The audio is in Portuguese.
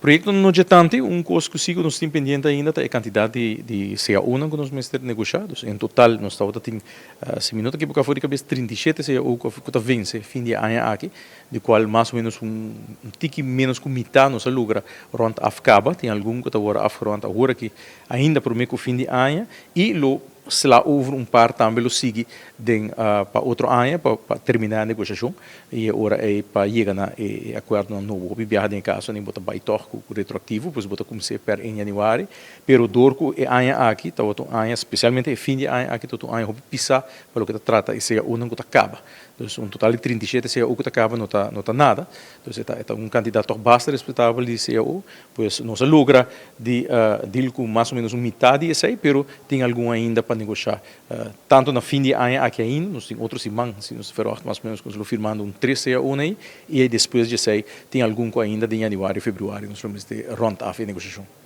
projeto não é tanto, coisa que sigo nós temos pendente ainda é a quantidade de CA1 que nós vamos ter negociados. Em total, nós estamos tendo, se minuto que por fora de cabeça, 37 CA1 que está vence fim de ano aqui, de qual mais ou menos tique menos que metade nós logra rond afcaba, tem algum que está agora afront agora que ainda por meio que fim de ano, e se lá houve par também sigue para outro ano para terminar a negociação e agora é para chegar na acordo novo o viagem em casa nem botar baitor com retroativo pois botar começar per em janeiro pero dorco é ano aqui tá outro ano especialmente fim de ano aqui todo ano pisa para o que trata esse ano que acaba então total de 37 se o que acaba não tá nada então é um candidato bastante respeitável de CEO pois não se logra de com mais ou menos metade desse aí pero tem algum ainda para negociar tanto na fim de ano aqui ainda nós tem outros irmãos se nós mais ou menos nós firmando 3 CEO aí e aí depois de sei tem algum ainda de janeiro e fevereiro nós vamos ter rond af negociação